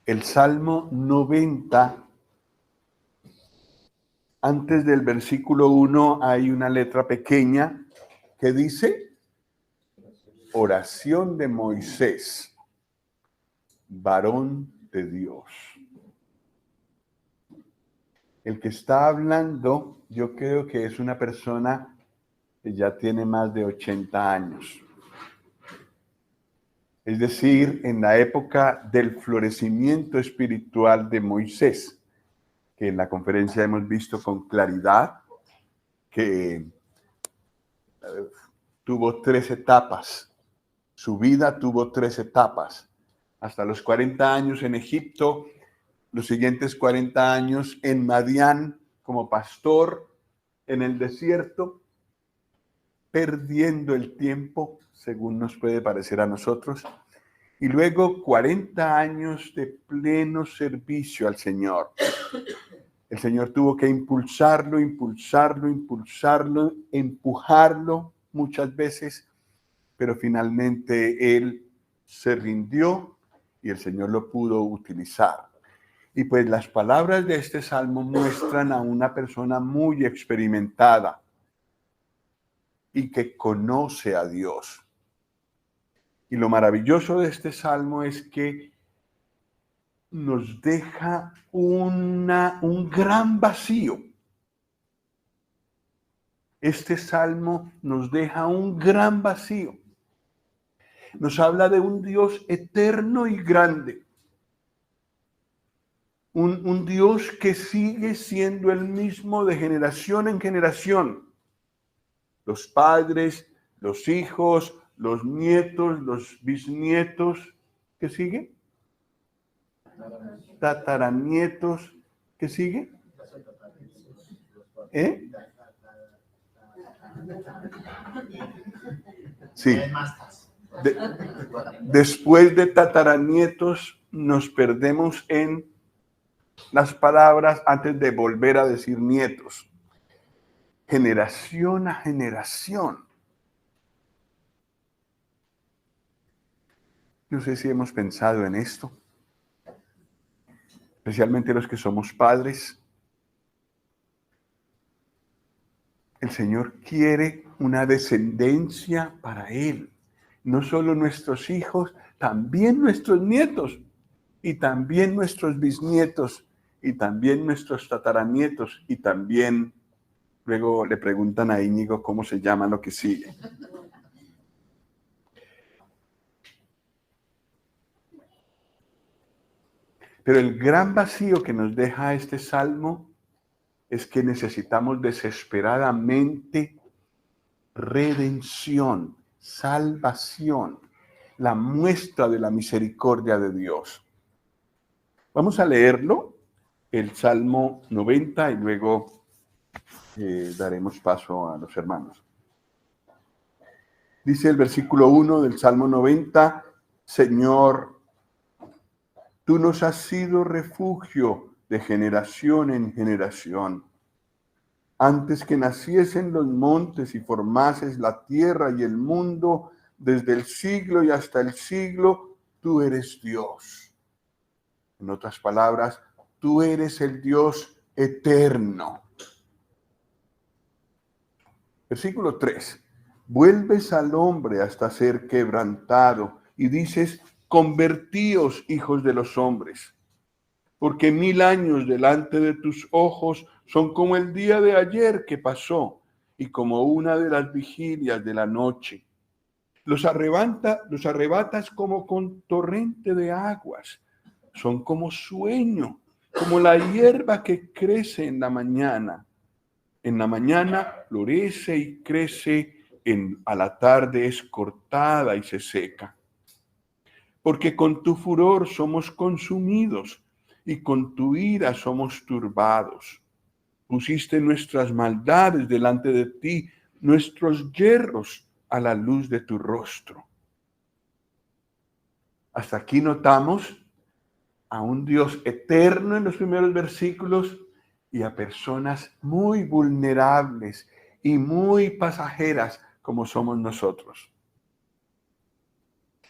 El Salmo 90, antes del versículo 1 hay una letra pequeña que dice oración de Moisés, varón de Dios. El que está hablando, yo creo que es una persona que ya tiene más de 80 años. Es decir, en la época del florecimiento espiritual de Moisés, que en la conferencia hemos visto con claridad que tuvo 3 etapas. Su vida tuvo 3 etapas. Hasta los 40 años en Egipto, los siguientes 40 años en Madián como pastor en el desierto, perdiendo el tiempo, según nos puede parecer a nosotros, y luego 40 años de pleno servicio al Señor. El Señor tuvo que impulsarlo, empujarlo muchas veces, pero finalmente él se rindió y el Señor lo pudo utilizar. Y pues las palabras de este salmo muestran a una persona muy experimentada y que conoce a Dios. Y lo maravilloso de este salmo es que nos deja un gran vacío. Este salmo nos deja un gran vacío. Nos habla de un Dios eterno y grande. Un Dios que sigue siendo el mismo de generación en generación. Los padres, los hijos, los nietos, los bisnietos. ¿Qué sigue? Tataranietos. ¿Qué sigue? Sí. Después de tataranietos nos perdemos en las palabras antes de volver a decir nietos. Generación a generación. No sé si hemos pensado en esto, especialmente los que somos padres. El Señor quiere una descendencia para Él. No solo nuestros hijos, también nuestros nietos, y también nuestros bisnietos, y también nuestros tataranietos, y también, luego le preguntan a Íñigo cómo se llama lo que sigue. Pero el gran vacío que nos deja este salmo es que necesitamos desesperadamente redención, salvación, la muestra de la misericordia de Dios. Vamos a leerlo, el Salmo 90, y luego daremos paso a los hermanos. Dice el versículo 1 del Salmo 90, Señor, tú nos has sido refugio de generación en generación. Antes que naciesen los montes y formases la tierra y el mundo, desde el siglo y hasta el siglo, tú eres Dios. En otras palabras, tú eres el Dios eterno. Versículo 3. Vuelves al hombre hasta ser quebrantado y dices, convertíos, hijos de los hombres. Porque 1000 años delante de tus ojos son como el día de ayer que pasó y como una de las vigilias de la noche. Los arrebatas como con torrente de aguas. Son como sueño, como la hierba que crece en la mañana. En la mañana florece y crece, a la tarde es cortada y se seca. Porque con tu furor somos consumidos y con tu ira somos turbados. Pusiste nuestras maldades delante de ti, nuestros yerros a la luz de tu rostro. Hasta aquí notamos a un Dios eterno en los primeros versículos y a personas muy vulnerables y muy pasajeras como somos nosotros.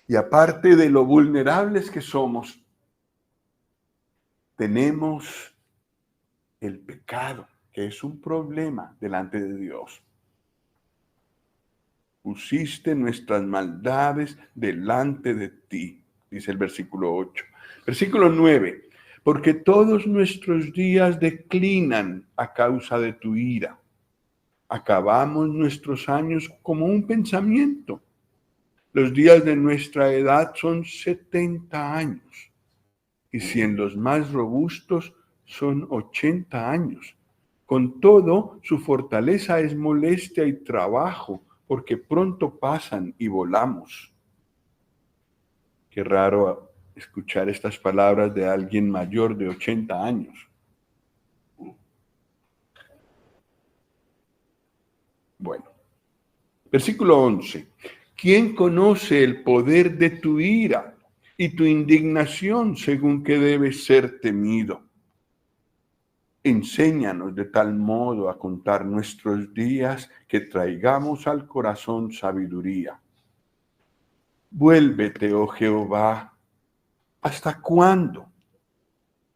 Y aparte de lo vulnerables que somos, tenemos el pecado, que es un problema delante de Dios. Pusiste nuestras maldades delante de ti, dice el versículo 8. Versículo 9, porque todos nuestros días declinan a causa de tu ira. Acabamos nuestros años como un pensamiento. Los días de nuestra edad son 70 años. Y si en los más robustos son 80 años. Con todo, su fortaleza es molestia y trabajo, porque pronto pasan y volamos. Qué raro escuchar estas palabras de alguien mayor de 80 años. Bueno, versículo 11. ¿Quién conoce el poder de tu ira y tu indignación según que debe ser temido? Enséñanos de tal modo a contar nuestros días que traigamos al corazón sabiduría. Vuélvete, oh Jehová, ¿hasta cuándo?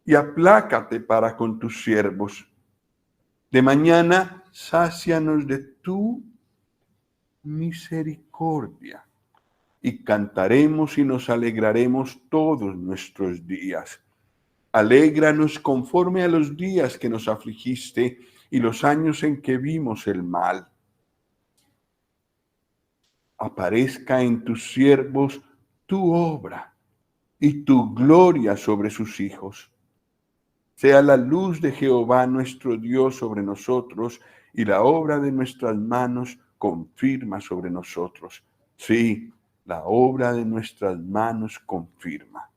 Y aplácate para con tus siervos. De mañana, sácianos de tu misericordia, y cantaremos y nos alegraremos todos nuestros días. Alégranos conforme a los días que nos afligiste y los años en que vimos el mal. Aparezca en tus siervos tu obra y tu gloria sobre sus hijos. Sea la luz de Jehová nuestro Dios sobre nosotros y la obra de nuestras manos confirma sobre nosotros. Sí, la obra de nuestras manos confirma.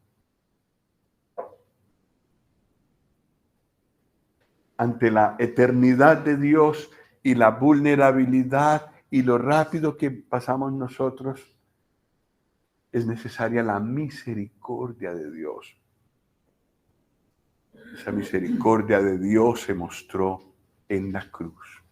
Ante la eternidad de Dios y la vulnerabilidad y lo rápido que pasamos nosotros, es necesaria la misericordia de Dios. Esa misericordia de Dios se mostró en la cruz.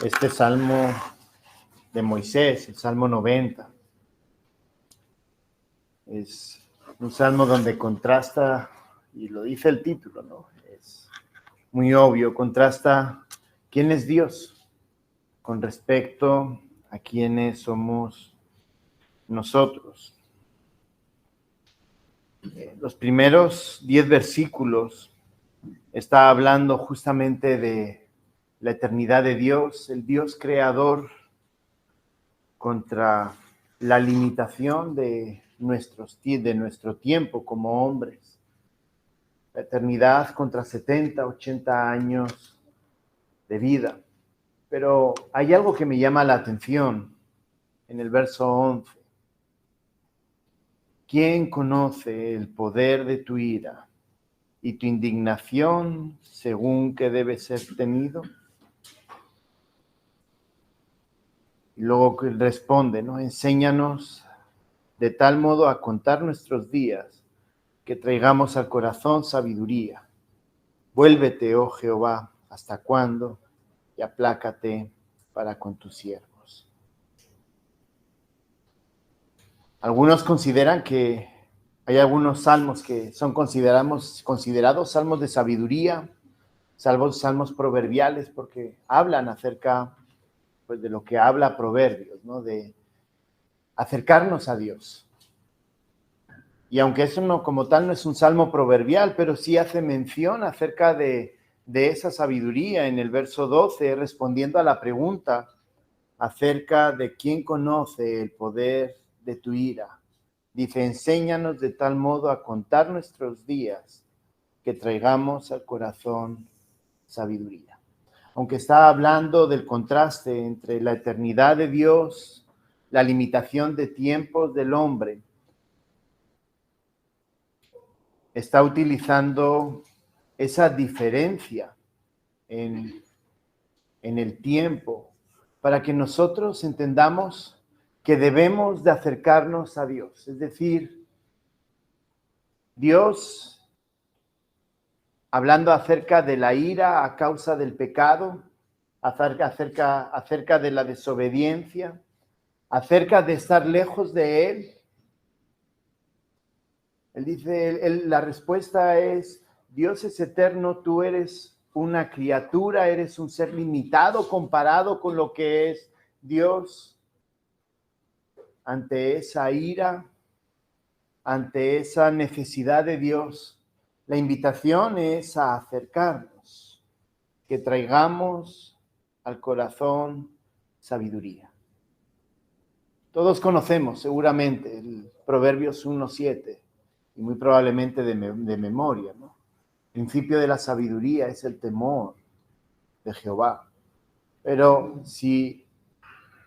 Este salmo de Moisés, el Salmo 90, es un salmo donde contrasta, y lo dice el título, ¿no? Es muy obvio, contrasta quién es Dios con respecto a quiénes somos nosotros. Los primeros 10 versículos está hablando justamente de la eternidad de Dios, el Dios creador, contra la limitación de nuestro tiempo como hombres. La eternidad contra 70, 80 años de vida. Pero hay algo que me llama la atención en el verso 11. ¿Quién conoce el poder de tu ira y tu indignación según que debe ser tenido? Y luego responde, ¿no? Enséñanos de tal modo a contar nuestros días que traigamos al corazón sabiduría. Vuélvete, oh Jehová, ¿hasta cuándo? Y aplácate para con tus siervos. Algunos consideran que Hay algunos salmos que son considerados salmos de sabiduría, salmos proverbiales, porque hablan acerca pues, de lo que habla Proverbios, ¿no? De acercarnos a Dios. Y aunque eso no, como tal no es un salmo proverbial, pero sí hace mención acerca de esa sabiduría en el verso 12, respondiendo a la pregunta acerca de quién conoce el poder de tu ira. Dice, enséñanos de tal modo a contar nuestros días que traigamos al corazón sabiduría. Aunque está hablando del contraste entre la eternidad de Dios, la limitación de tiempos del hombre, está utilizando esa diferencia en el tiempo para que nosotros entendamos que debemos de acercarnos a Dios. Es decir, Dios, hablando acerca de la ira a causa del pecado, acerca de la desobediencia, acerca de estar lejos de Él. Él dice, la respuesta es, Dios es eterno, tú eres una criatura, eres un ser limitado comparado con lo que es Dios. Ante esa ira, ante esa necesidad de Dios, la invitación es a acercarnos, que traigamos al corazón sabiduría. Todos conocemos seguramente el Proverbios 1:7 y muy probablemente de memoria, ¿no? El principio de la sabiduría es el temor de Jehová. Pero si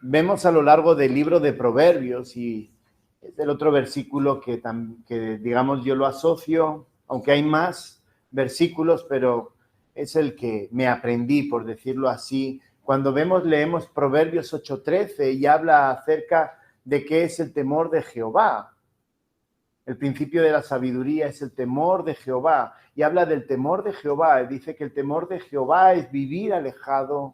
vemos a lo largo del libro de Proverbios, y es el otro versículo que digamos yo lo asocio, aunque hay más versículos, pero es el que me aprendí, por decirlo así. Cuando leemos Proverbios 8:13 y habla acerca de qué es el temor de Jehová. El principio de la sabiduría es el temor de Jehová, y habla del temor de Jehová. Dice que el temor de Jehová es vivir alejado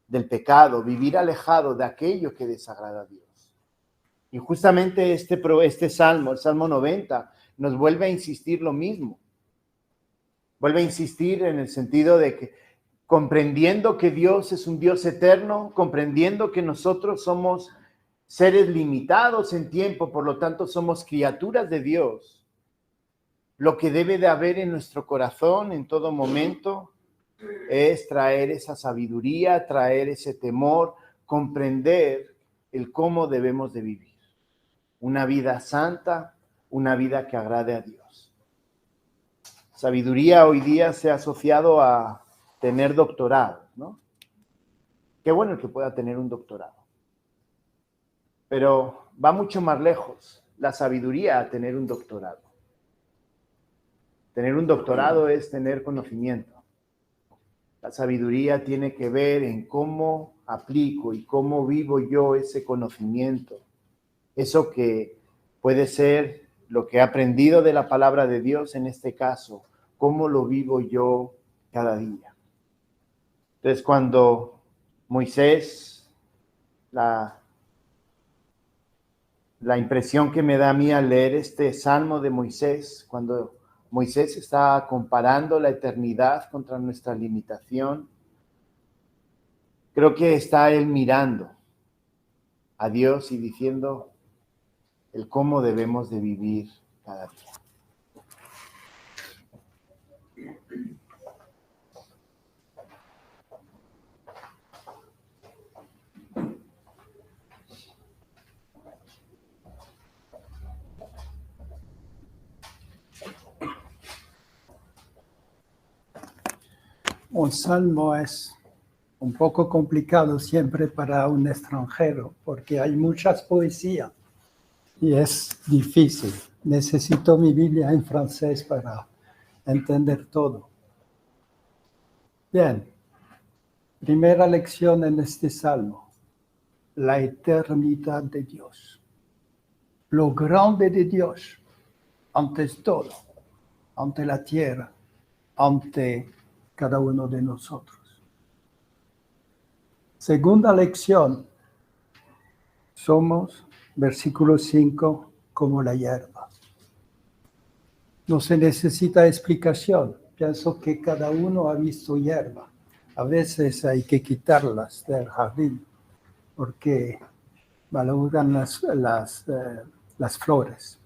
del pecado, vivir alejado de aquello que desagrada a Dios. Y justamente este salmo, el Salmo 90, nos vuelve a insistir lo mismo. Vuelve a insistir en el sentido de que comprendiendo que Dios es un Dios eterno, comprendiendo que nosotros somos seres limitados en tiempo, por lo tanto somos criaturas de Dios, lo que debe de haber en nuestro corazón en todo momento es traer esa sabiduría, traer ese temor, comprender el cómo debemos de vivir. Una vida santa, una vida que agrade a Dios. Sabiduría hoy día se ha asociado a tener doctorado, ¿no? Qué bueno el que pueda tener un doctorado. Pero va mucho más lejos la sabiduría a tener un doctorado. Tener un doctorado es tener conocimiento. La sabiduría tiene que ver en cómo aplico y cómo vivo yo ese conocimiento. Eso que puede ser lo que he aprendido de la palabra de Dios en este caso, cómo lo vivo yo cada día. Entonces, cuando Moisés, la impresión que me da a mí al leer este Salmo de Moisés, cuando Moisés está comparando la eternidad contra nuestra limitación, creo que está él mirando a Dios y diciendo el cómo debemos de vivir cada día. Un salmo es un poco complicado siempre para un extranjero porque hay muchas poesías y es difícil. Necesito mi Biblia en francés para entender todo. Bien, primera lección en este salmo, la eternidad de Dios. Lo grande de Dios, antes todo, ante la tierra, ante cada uno de nosotros. Segunda lección, somos, versículo 5, como la hierba. No se necesita explicación. Pienso que cada uno ha visto hierba. A veces hay que quitarlas del jardín porque malogran las flores.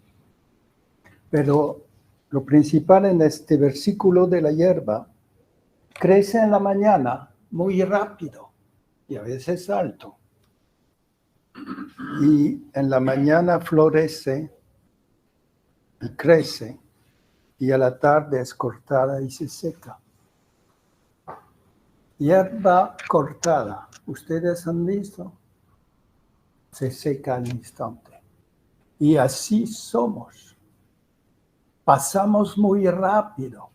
Pero lo principal en este versículo de la hierba, crece en la mañana muy rápido y a veces alto. Y en la mañana florece y crece y a la tarde es cortada y se seca. Hierba cortada, ¿ustedes han visto? Se seca al instante. Y así somos. Pasamos muy rápido.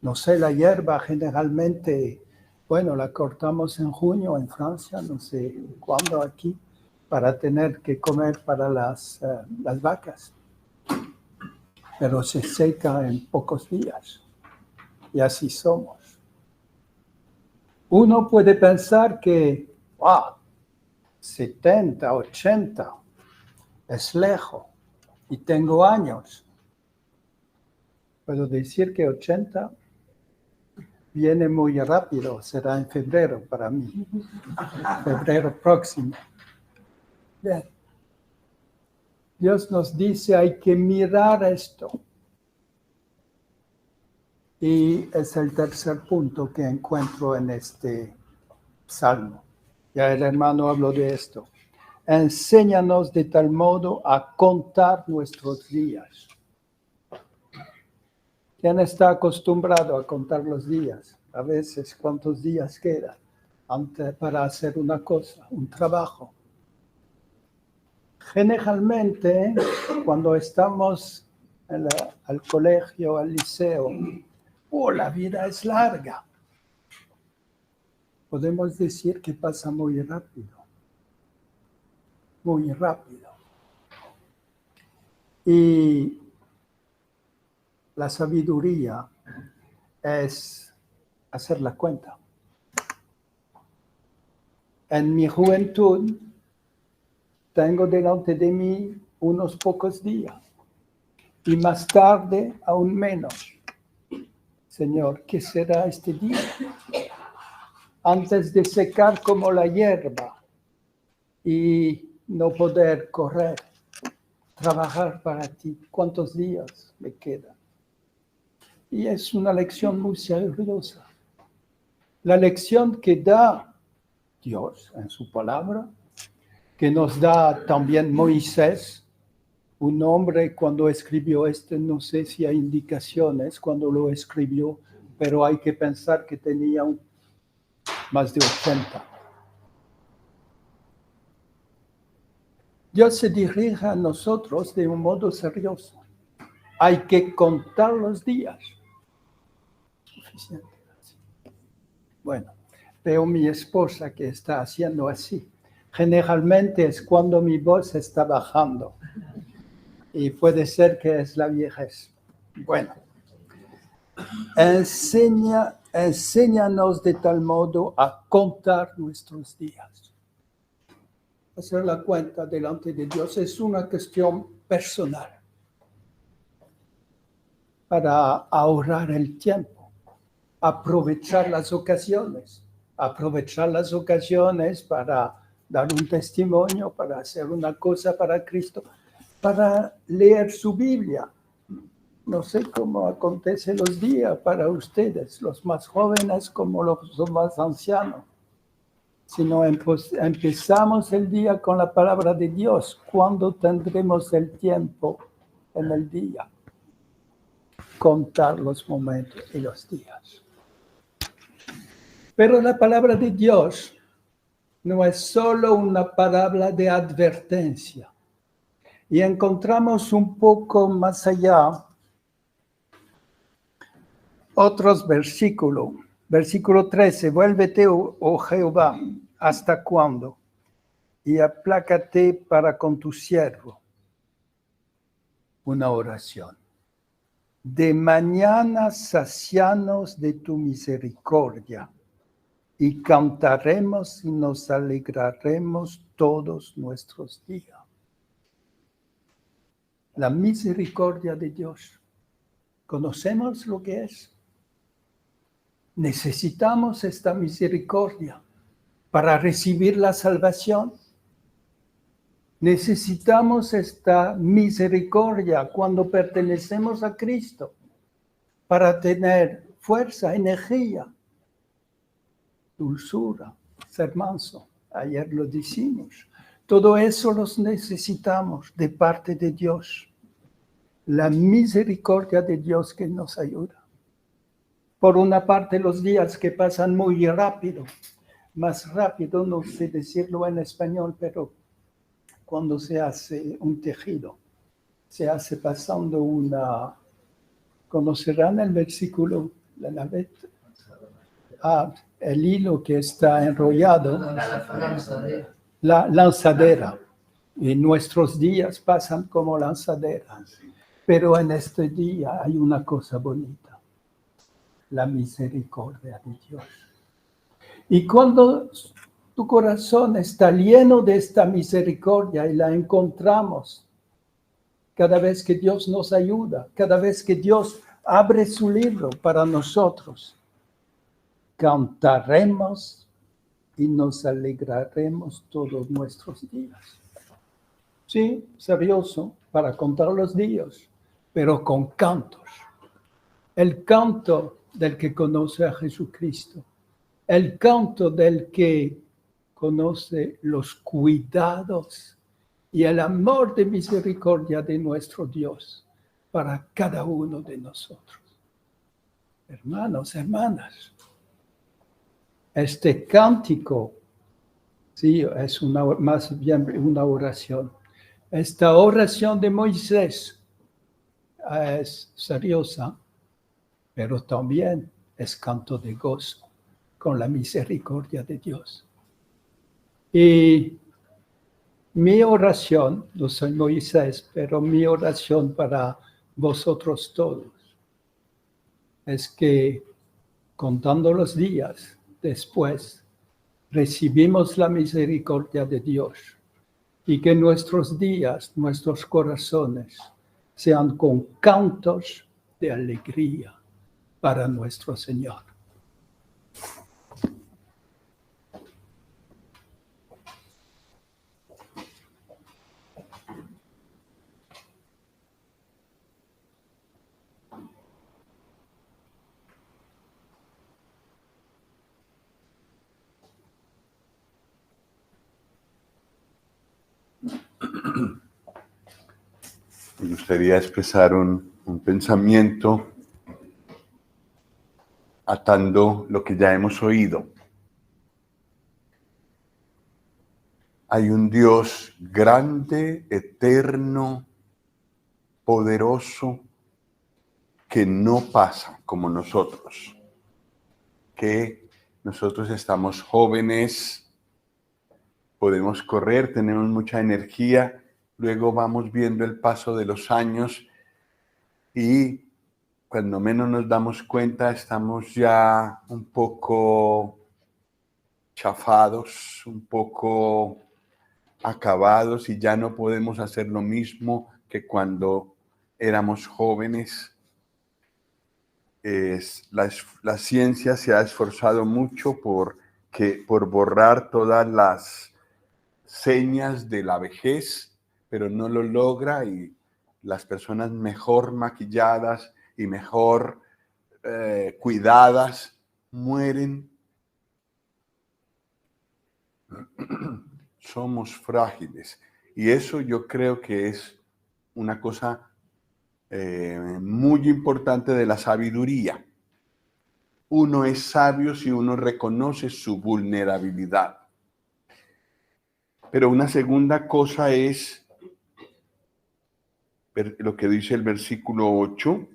No sé, la hierba generalmente, bueno, la cortamos en junio en Francia, no sé cuándo aquí, para tener que comer para las vacas. Pero se seca en pocos días. Y así somos. Uno puede pensar que, wow, 70, 80, es lejos y tengo años. Puedo decir que 80 viene muy rápido, será en febrero para mí, febrero próximo. Bien. Dios nos dice, hay que mirar esto. Y es el tercer punto que encuentro en este salmo. Ya el hermano habló de esto. Enséñanos de tal modo a contar nuestros días. ¿Quién está acostumbrado a contar los días? A veces, ¿cuántos días quedan para hacer una cosa, un trabajo? Generalmente, cuando estamos al colegio, al liceo, la vida es larga. Podemos decir que pasa muy rápido. Muy rápido. Y la sabiduría es hacer la cuenta. En mi juventud, tengo delante de mí unos pocos días. Y más tarde, aún menos. Señor, ¿qué será este día? Antes de secar como la hierba y no poder correr, trabajar para ti, ¿cuántos días me quedan? Y es una lección muy seriosa. La lección que da Dios en su palabra, que nos da también Moisés, un hombre cuando escribió no sé si hay indicaciones cuando lo escribió, pero hay que pensar que tenía más de 80. Dios se dirige a nosotros de un modo serioso. Hay que contar los días. Suficiente. Bueno, veo mi esposa que está haciendo así. Generalmente es cuando mi voz está bajando. Y puede ser que es la viejez. Bueno, enséñanos de tal modo a contar nuestros días. Hacer la cuenta delante de Dios es una cuestión personal para ahorrar el tiempo, aprovechar las ocasiones para dar un testimonio, para hacer una cosa para Cristo, para leer su Biblia. No sé cómo acontece los días para ustedes, los más jóvenes como los más ancianos. Si no empezamos el día con la palabra de Dios, ¿cuándo tendremos el tiempo en el día? Contar los momentos y los días. Pero la palabra de Dios no es solo una palabra de advertencia. Y encontramos un poco más allá otros versículos. Versículo 13, vuélvete, oh Jehová, ¿hasta cuándo? Y aplácate para con tu siervo. Una oración. De mañana sacianos de tu misericordia, y cantaremos y nos alegraremos todos nuestros días. La misericordia de Dios ¿Conocemos lo que es? Necesitamos esta misericordia para recibir la salvación. Necesitamos esta misericordia cuando pertenecemos a Cristo para tener fuerza, energía, dulzura, ser manso. Ayer lo decimos. Todo eso los necesitamos de parte de Dios. La misericordia de Dios que nos ayuda. Por una parte, los días que pasan muy rápido, más rápido, no sé decirlo en español, pero cuando se hace un tejido, se hace pasando una, ¿conocerán el versículo? La naveta. El hilo que está enrollado. La lanzadera. En nuestros días pasan como lanzadera. Pero en este día hay una cosa bonita. La misericordia de Dios. Y cuando tu corazón está lleno de esta misericordia y la encontramos cada vez que Dios nos ayuda, cada vez que Dios abre su libro para nosotros, cantaremos y nos alegraremos todos nuestros días. Sí, serioso, para contar los días, pero con cantos. El canto del que conoce a Jesucristo, el canto del que conoce los cuidados y el amor de misericordia de nuestro Dios para cada uno de nosotros. Hermanos, hermanas, este cántico, sí, es más bien una oración. Esta oración de Moisés es seriosa, pero también es canto de gozo con la misericordia de Dios. Y mi oración, no soy Moisés, pero mi oración para vosotros todos es que contando los días después recibimos la misericordia de Dios y que nuestros días, nuestros corazones sean con cantos de alegría para nuestro Señor. Me gustaría expresar un pensamiento atando lo que ya hemos oído. Hay un Dios grande, eterno, poderoso, que no pasa como nosotros. Que nosotros estamos jóvenes, podemos correr, tenemos mucha energía, luego vamos viendo el paso de los años y cuando menos nos damos cuenta estamos ya un poco chafados, un poco acabados y ya no podemos hacer lo mismo que cuando éramos jóvenes. La ciencia se ha esforzado mucho por borrar todas las señas de la vejez, pero no lo logra y las personas mejor maquilladas y mejor cuidadas mueren. Somos frágiles y eso yo creo que es una cosa muy importante de la sabiduría. Uno es sabio si uno reconoce su vulnerabilidad. Pero una segunda cosa es lo que dice el versículo 8,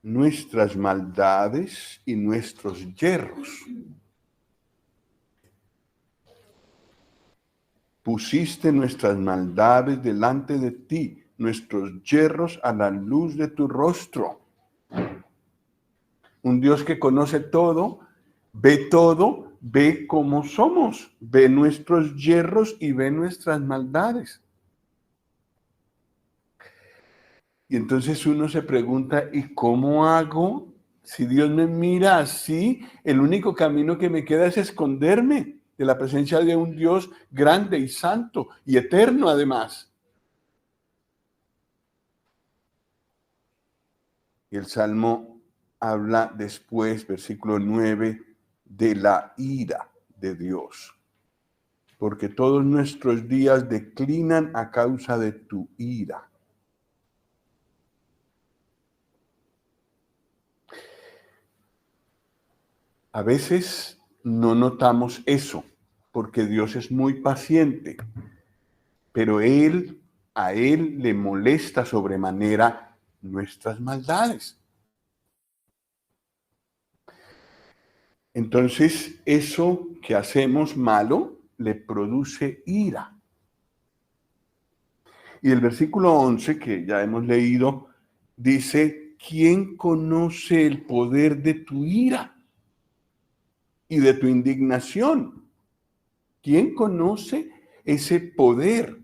nuestras maldades y nuestros yerros. Pusiste nuestras maldades delante de ti, nuestros yerros a la luz de tu rostro. Un Dios que conoce todo, ve cómo somos, ve nuestros yerros y ve nuestras maldades. Y entonces uno se pregunta, ¿y cómo hago? Si Dios me mira así, el único camino que me queda es esconderme de la presencia de un Dios grande y santo y eterno además. Y el Salmo habla después, versículo 9, de la ira de Dios. Porque todos nuestros días declinan a causa de tu ira. A veces no notamos eso, porque Dios es muy paciente, pero a Él le molesta sobremanera nuestras maldades. Entonces, eso que hacemos malo le produce ira. Y el versículo 11, que ya hemos leído, dice, ¿quién conoce el poder de tu ira y de tu indignación? ¿Quién conoce ese poder?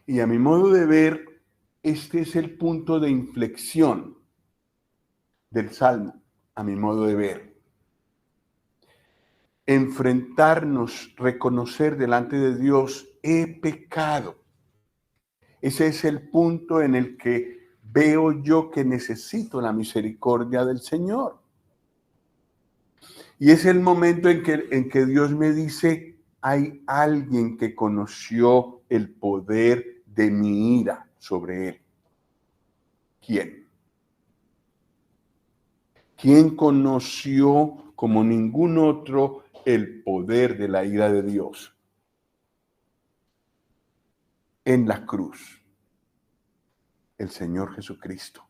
Y a mi modo de ver, este es el punto de inflexión del Salmo, a mi modo de ver. Enfrentarnos, reconocer delante de Dios, he pecado. Ese es el punto en el que veo yo que necesito la misericordia del Señor. Y es el momento en que Dios me dice, hay alguien que conoció el poder de mi ira sobre él. ¿Quién? ¿Quién conoció como ningún otro el poder de la ira de Dios? En la cruz, el Señor Jesucristo.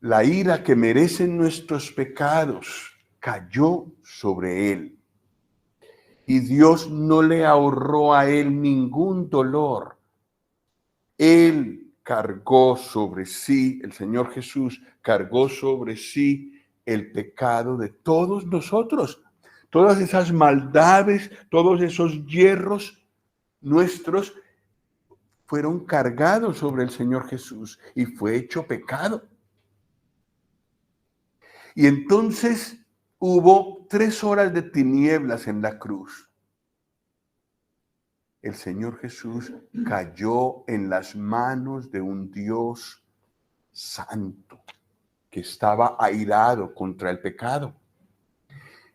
La ira que merecen nuestros pecados cayó sobre él. Y Dios no le ahorró a él ningún dolor. Él cargó sobre sí, el Señor Jesús cargó sobre sí el pecado de todos nosotros. Todas esas maldades, todos esos hierros nuestros fueron cargados sobre el Señor Jesús y fue hecho pecado. Y entonces hubo 3 horas de tinieblas en la cruz. El Señor Jesús cayó en las manos de un Dios santo que estaba airado contra el pecado.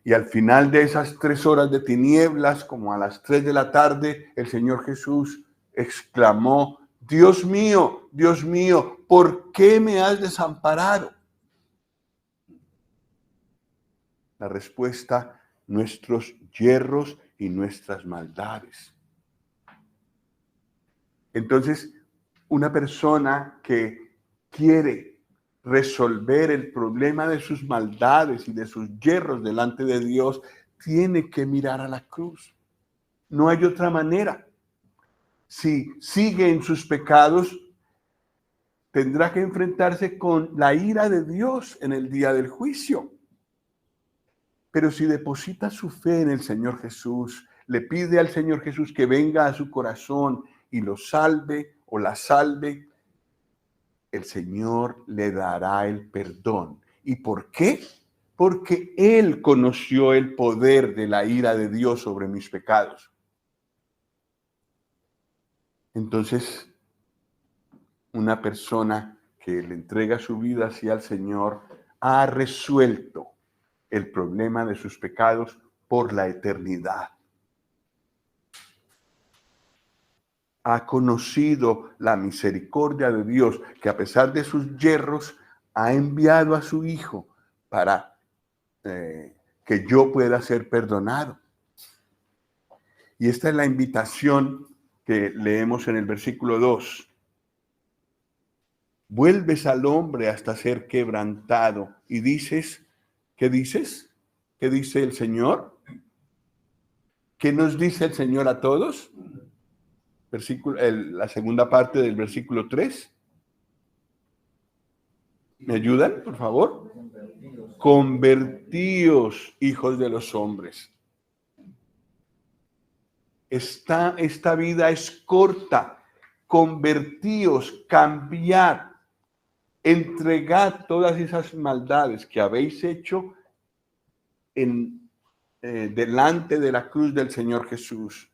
Y al final de esas 3 horas de tinieblas, como a las 3 de la tarde, el Señor Jesús exclamó, Dios mío, ¿por qué me has desamparado? La respuesta, nuestros yerros y nuestras maldades. Entonces, una persona que quiere resolver el problema de sus maldades y de sus yerros delante de Dios, tiene que mirar a la cruz. No hay otra manera. Si sigue en sus pecados, tendrá que enfrentarse con la ira de Dios en el día del juicio. Pero si deposita su fe en el Señor Jesús, le pide al Señor Jesús que venga a su corazón y lo salve o la salve, el Señor le dará el perdón. ¿Y por qué? Porque Él conoció el poder de la ira de Dios sobre mis pecados. Entonces, una persona que le entrega su vida hacia el Señor ha resuelto el problema de sus pecados por la eternidad. Ha conocido la misericordia de Dios, que a pesar de sus yerros, ha enviado a su Hijo para que yo pueda ser perdonado. Y esta es la invitación que leemos en el versículo 2. Vuelves al hombre hasta ser quebrantado y dices, ¿qué dices? ¿Qué dice el Señor? ¿Qué nos dice el Señor a todos? La segunda parte del versículo 3. ¿Me ayudan, por favor? Convertíos, hijos de los hombres. esta vida es corta. Convertíos, cambiad, entregad todas esas maldades que habéis hecho delante de la cruz del Señor Jesús.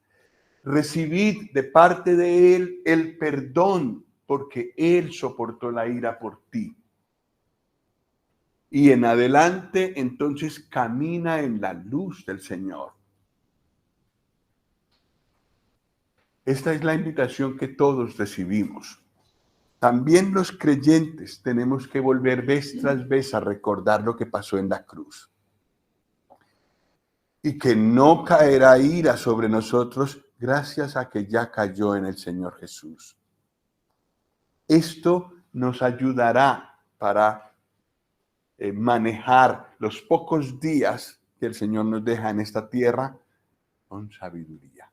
Recibid de parte de Él el perdón, porque Él soportó la ira por ti. Y en adelante, entonces, camina en la luz del Señor. Esta es la invitación que todos recibimos. También los creyentes tenemos que volver vez tras vez a recordar lo que pasó en la cruz. Y que no caerá ira sobre nosotros gracias a que ya cayó en el Señor Jesús. Esto nos ayudará para manejar los pocos días que el Señor nos deja en esta tierra con sabiduría.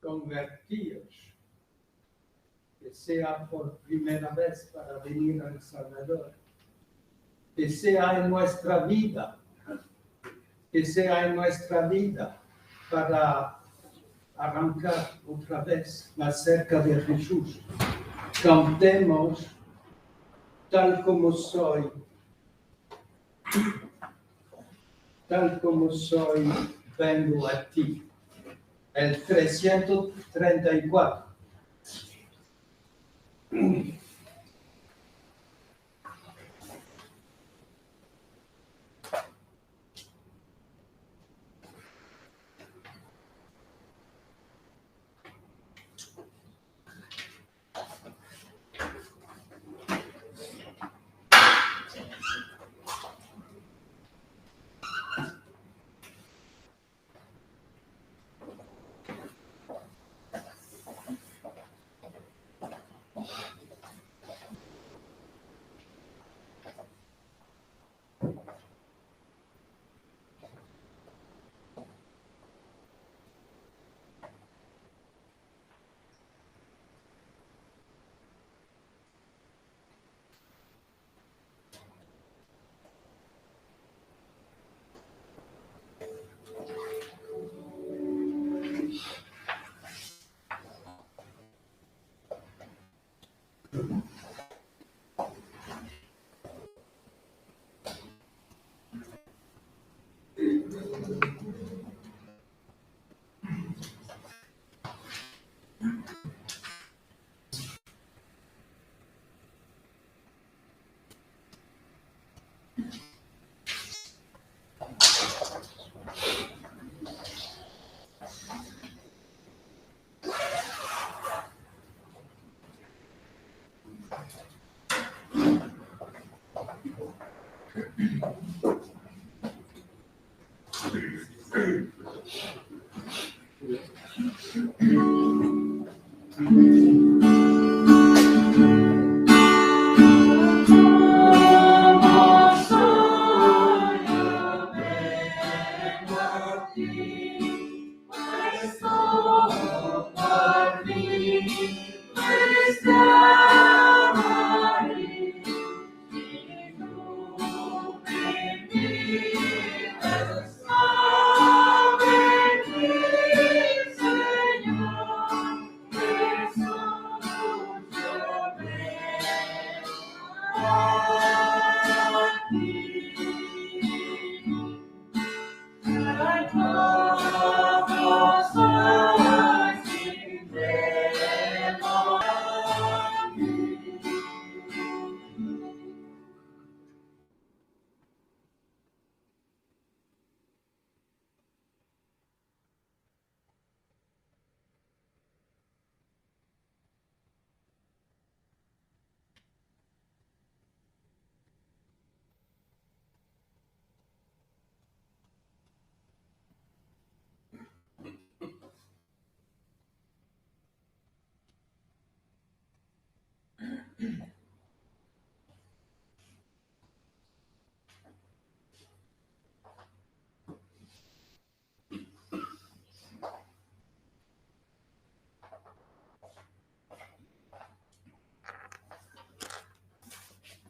Convertíos, que sea por primera vez para venir al Salvador, que sea en nuestra vida, para arrancar otra vez más cerca de Jesús. Cantemos tal como soy, vengo a ti. El 334.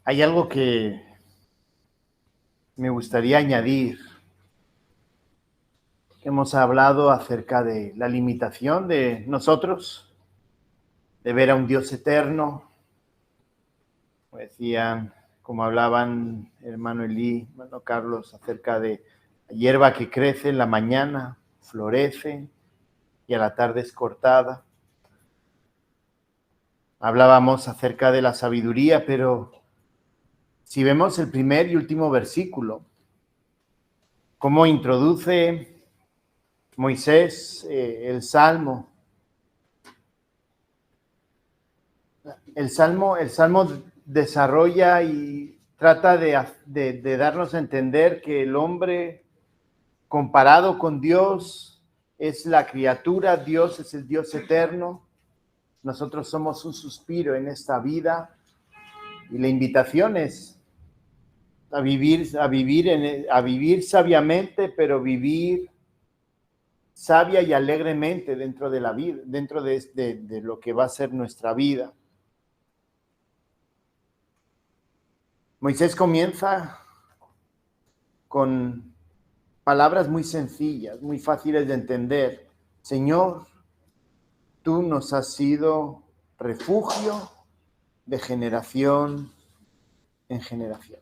Hay algo que me gustaría añadir. Hemos hablado acerca de la limitación de nosotros, de ver a un Dios eterno. Como decían, como hablaban hermano Elí, hermano Carlos, acerca de la hierba que crece en la mañana, florece y a la tarde es cortada. Hablábamos acerca de la sabiduría, pero si vemos el primer y último versículo, cómo introduce Moisés el Salmo. El Salmo desarrolla y trata de darnos a entender que el hombre comparado con Dios es la criatura, Dios es el Dios eterno. Nosotros somos un suspiro en esta vida y la invitación es a vivir sabiamente, pero vivir sabia y alegremente dentro de la vida, dentro de lo que va a ser nuestra vida. Moisés comienza con palabras muy sencillas, muy fáciles de entender. Señor, tú nos has sido refugio de generación en generación.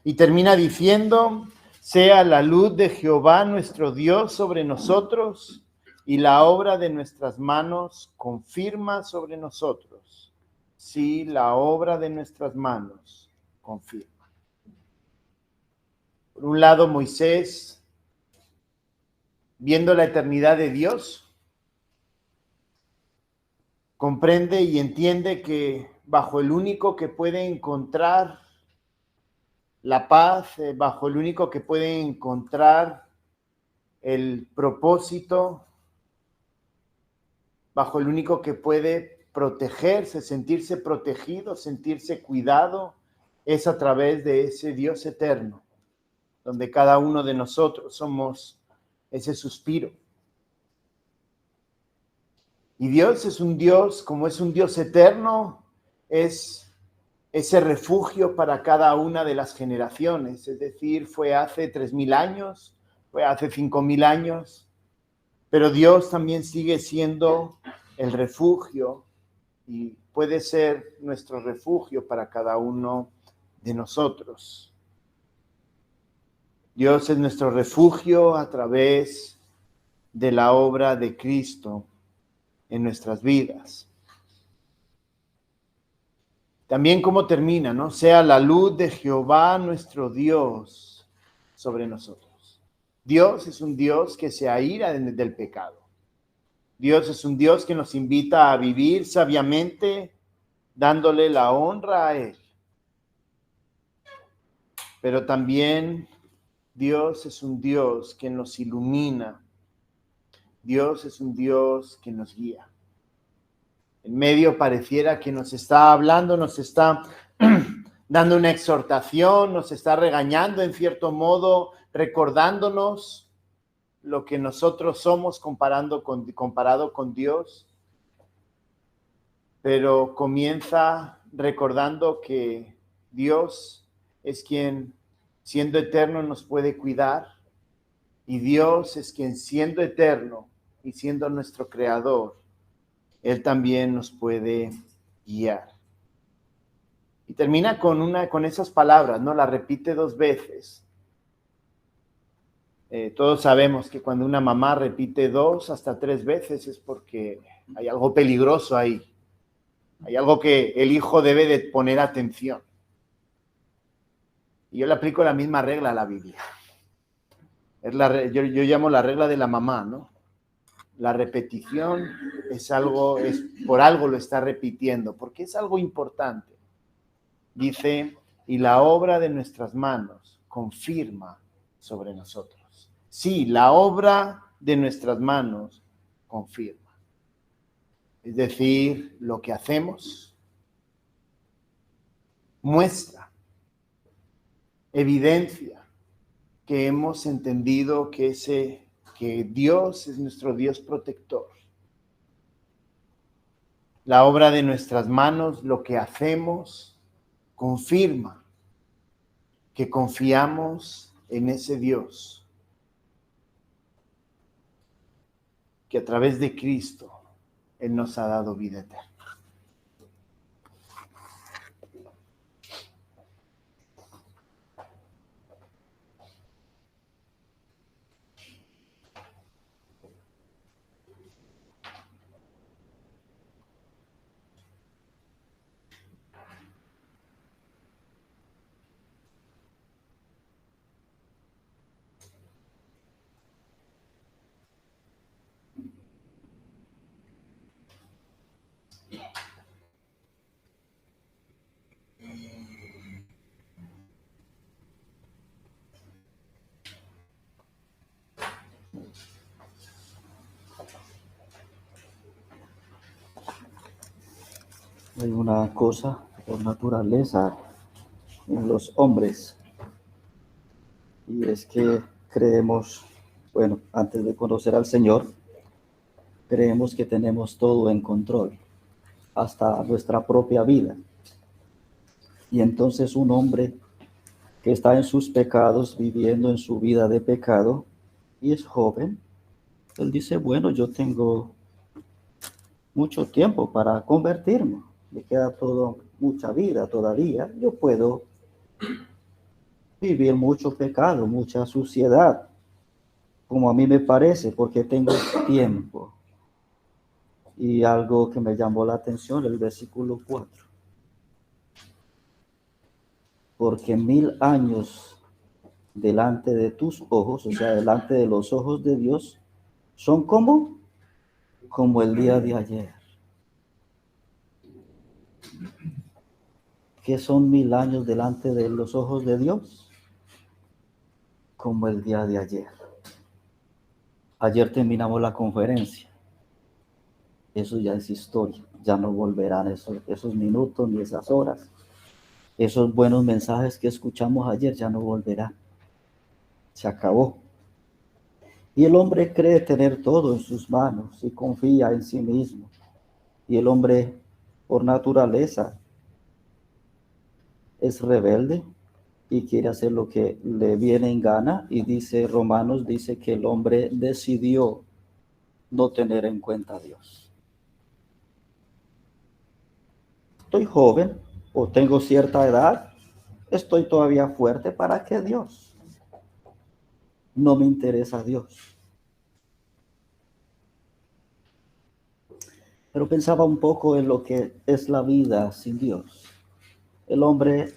Y termina diciendo, sea la luz de Jehová nuestro Dios sobre nosotros y la obra de nuestras manos confirma sobre nosotros. Sí, la obra de nuestras manos confirma. Por un lado, Moisés, viendo la eternidad de Dios, comprende y entiende que bajo el único que puede encontrar la paz, bajo el único que puede encontrar el propósito, bajo el único que puede protegerse, sentirse protegido, sentirse cuidado, es a través de ese Dios eterno, donde cada uno de nosotros somos ese suspiro. Y Dios es un Dios, como es un Dios eterno, es ese refugio para cada una de las generaciones, es decir, fue hace 3,000 años, fue hace 5,000 años, pero Dios también sigue siendo el refugio y puede ser nuestro refugio para cada uno de nosotros. Dios es nuestro refugio a través de la obra de Cristo en nuestras vidas. También como termina, ¿no? Sea la luz de Jehová nuestro Dios sobre nosotros. Dios es un Dios que se aira del pecado. Dios es un Dios que nos invita a vivir sabiamente, dándole la honra a Él. pero también Dios es un Dios que nos ilumina. Dios es un Dios que nos guía. En medio pareciera que nos está hablando, nos está dando una exhortación, nos está regañando en cierto modo, recordándonos lo que nosotros somos comparado con Dios. Pero comienza recordando que Dios es quien, siendo eterno, nos puede cuidar, y Dios es quien, siendo eterno y siendo nuestro creador, Él también nos puede guiar. Y termina con esas palabras, ¿no? La repite 2 veces. Todos sabemos que cuando una mamá repite 2 hasta 3 veces es porque hay algo peligroso ahí. Hay algo que el hijo debe de poner atención. Y yo le aplico la misma regla a la Biblia. Yo llamo la regla de la mamá, ¿no? La repetición por algo lo está repitiendo, porque es algo importante. Dice, y la obra de nuestras manos confirma sobre nosotros. Sí, la obra de nuestras manos confirma. Es decir, lo que hacemos muestra, evidencia que hemos entendido que Dios es nuestro Dios protector. La obra de nuestras manos, lo que hacemos, confirma que confiamos en ese Dios, que a través de Cristo Él nos ha dado vida eterna. Hay una cosa por naturaleza en los hombres, y es que creemos, bueno, antes de conocer al Señor, creemos que tenemos todo en control, hasta nuestra propia vida. Y entonces un hombre que está en sus pecados, viviendo en su vida de pecado, y es joven, él dice, bueno, yo tengo mucho tiempo para convertirme, me queda mucha vida todavía, yo puedo vivir mucho pecado, mucha suciedad, como a mí me parece, porque tengo tiempo. Y algo que me llamó la atención, el versículo 4. Porque 1000 años delante de tus ojos, o sea, delante de los ojos de Dios, son como el día de ayer. ¿Qué son 1000 años delante de los ojos de Dios? Como el día de ayer. Ayer terminamos la conferencia. Eso ya es historia. Ya no volverán esos minutos ni esas horas. Esos buenos mensajes que escuchamos ayer ya no volverán. Se acabó. Y el hombre cree tener todo en sus manos y confía en sí mismo. Y el hombre, por naturaleza, es rebelde y quiere hacer lo que le viene en gana. Y dice Romanos, dice que el hombre decidió no tener en cuenta a Dios. Estoy joven o tengo cierta edad, estoy todavía fuerte, ¿para qué Dios? No me interesa Dios. Pero pensaba un poco en lo que es la vida sin Dios. El hombre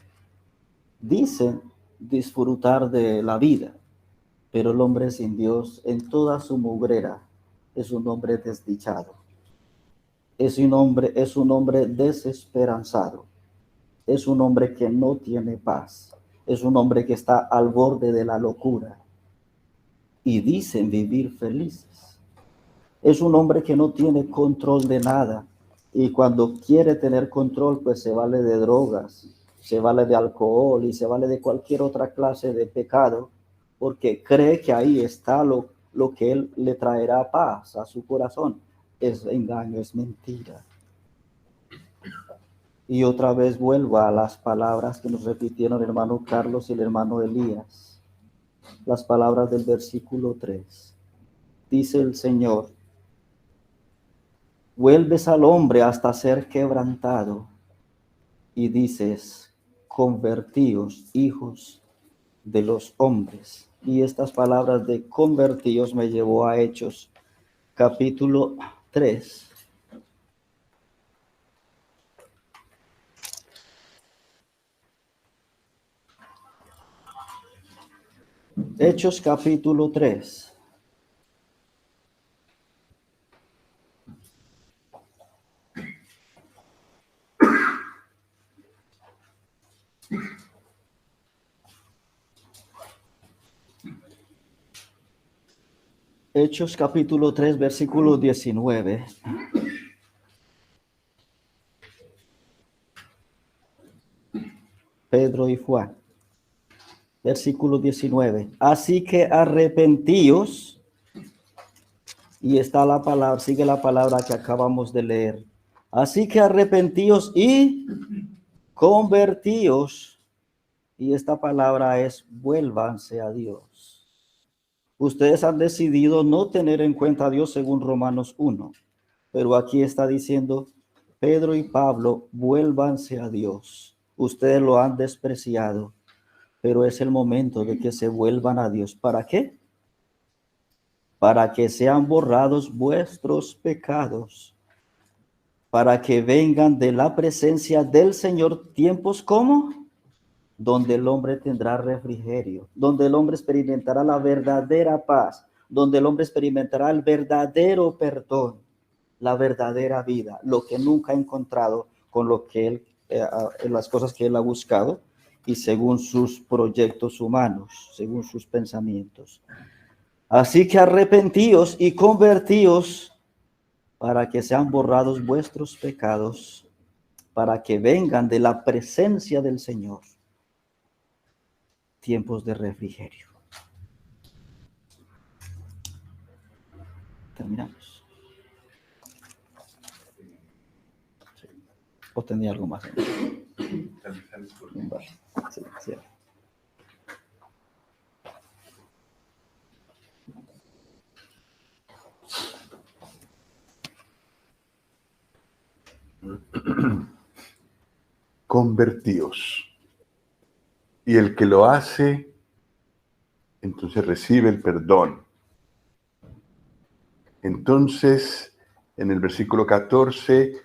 dice disfrutar de la vida, pero el hombre sin Dios en toda su mugrera es un hombre desdichado. Es un hombre desesperanzado. Es un hombre que no tiene paz. Es un hombre que está al borde de la locura y dicen vivir felices. Es un hombre que no tiene control de nada y cuando quiere tener control, pues se vale de drogas, se vale de alcohol y se vale de cualquier otra clase de pecado porque cree que ahí está lo que él le traerá paz a su corazón. Es engaño, es mentira. Y otra vez vuelvo a las palabras que nos repitieron el hermano Carlos y el hermano Elías. Las palabras del versículo 3. Dice el Señor, vuelves al hombre hasta ser quebrantado y dices, convertíos, hijos de los hombres. Y estas palabras de convertíos me llevó a Hechos, capítulo 3. Hechos capítulo 3. Hechos capítulo 3, versículo 19. Pedro y Juan. Versículo 19. Así que arrepentíos, y está la palabra, sigue la palabra que acabamos de leer. Así que arrepentíos y convertíos, y esta palabra es vuélvanse a Dios. Ustedes han decidido no tener en cuenta a Dios según Romanos 1, pero aquí está diciendo Pedro y Pablo, vuélvanse a Dios. Ustedes lo han despreciado, pero es el momento de que se vuelvan a Dios. ¿Para qué? Para que sean borrados vuestros pecados, para que vengan de la presencia del Señor tiempos como donde el hombre tendrá refrigerio, donde el hombre experimentará la verdadera paz, donde el hombre experimentará el verdadero perdón, la verdadera vida, lo que nunca ha encontrado con lo que él, las cosas que él ha buscado y según sus proyectos humanos, según sus pensamientos. Así que arrepentíos y convertíos para que sean borrados vuestros pecados, para que vengan de la presencia del Señor tiempos de refrigerio. Terminamos. Sí. ¿O tenía algo más? Vale. Sí, sí. Convertíos. Y el que lo hace, entonces recibe el perdón. Entonces, en el versículo 14,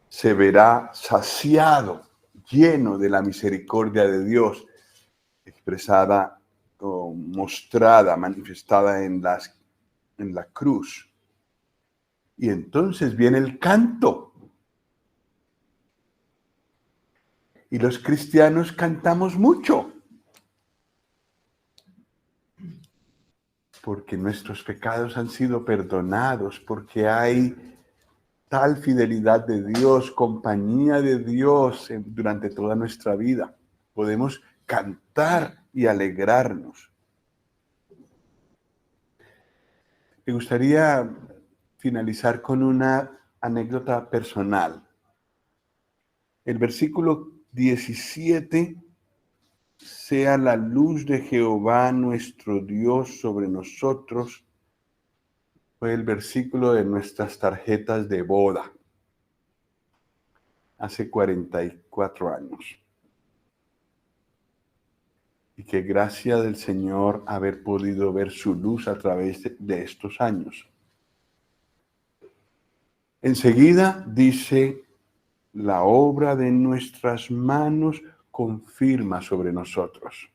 se verá saciado, lleno de la misericordia de Dios, expresada o mostrada, manifestada en la cruz. Y entonces viene el canto. Y los cristianos cantamos mucho. Porque nuestros pecados han sido perdonados, porque hay tal fidelidad de Dios, compañía de Dios durante toda nuestra vida. Podemos cantar y alegrarnos. Me gustaría finalizar con una anécdota personal. El versículo 17, sea la luz de Jehová nuestro Dios sobre nosotros, fue el versículo de nuestras tarjetas de boda, hace 44 años. Y qué gracia del Señor haber podido ver su luz a través de estos años. Enseguida dice, la obra de nuestras manos confirma sobre nosotros.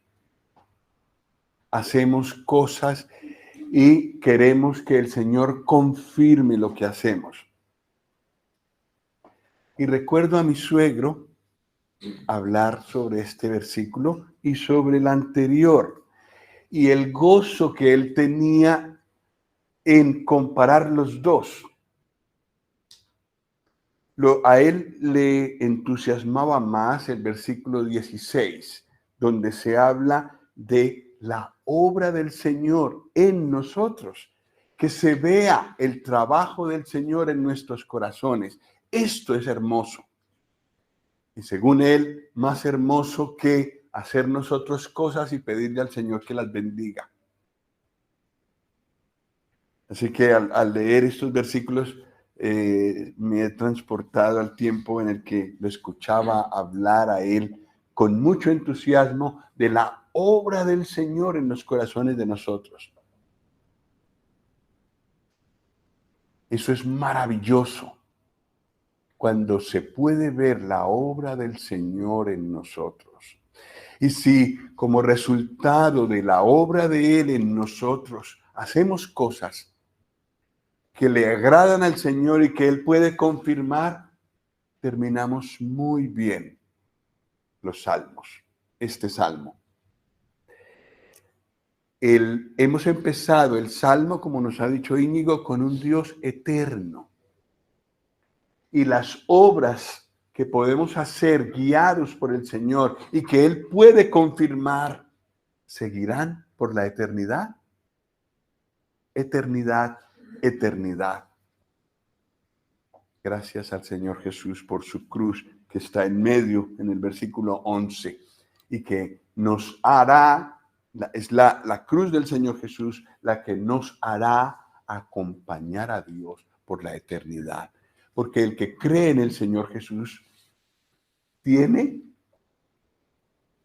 Hacemos cosas y queremos que el Señor confirme lo que hacemos. Y recuerdo a mi suegro, hablar sobre este versículo y sobre el anterior, y el gozo que él tenía en comparar los dos. A él le entusiasmaba más el versículo 16, donde se habla de la obra del Señor en nosotros, que se vea el trabajo del Señor en nuestros corazones. Esto es hermoso. Y según él, más hermoso que hacer nosotros cosas y pedirle al Señor que las bendiga. Así que al leer estos versículos, me he transportado al tiempo en el que lo escuchaba hablar a él con mucho entusiasmo de la obra del Señor en los corazones de nosotros. Eso es maravilloso, cuando se puede ver la obra del Señor en nosotros. Y si como resultado de la obra de Él en nosotros hacemos cosas que le agradan al Señor y que Él puede confirmar, terminamos muy bien los salmos, este salmo. Hemos empezado el salmo, como nos ha dicho Íñigo, con un Dios eterno. Y las obras que podemos hacer guiados por el Señor y que Él puede confirmar, seguirán por la eternidad. Eternidad, eternidad. Gracias al Señor Jesús por su cruz que está en medio en el versículo 11 y que nos hará, es la cruz del Señor Jesús la que nos hará acompañar a Dios por la eternidad. Porque el que cree en el Señor Jesús tiene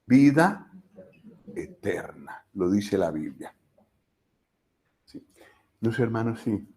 vida eterna, lo dice la Biblia. Sí. Los hermanos, sí,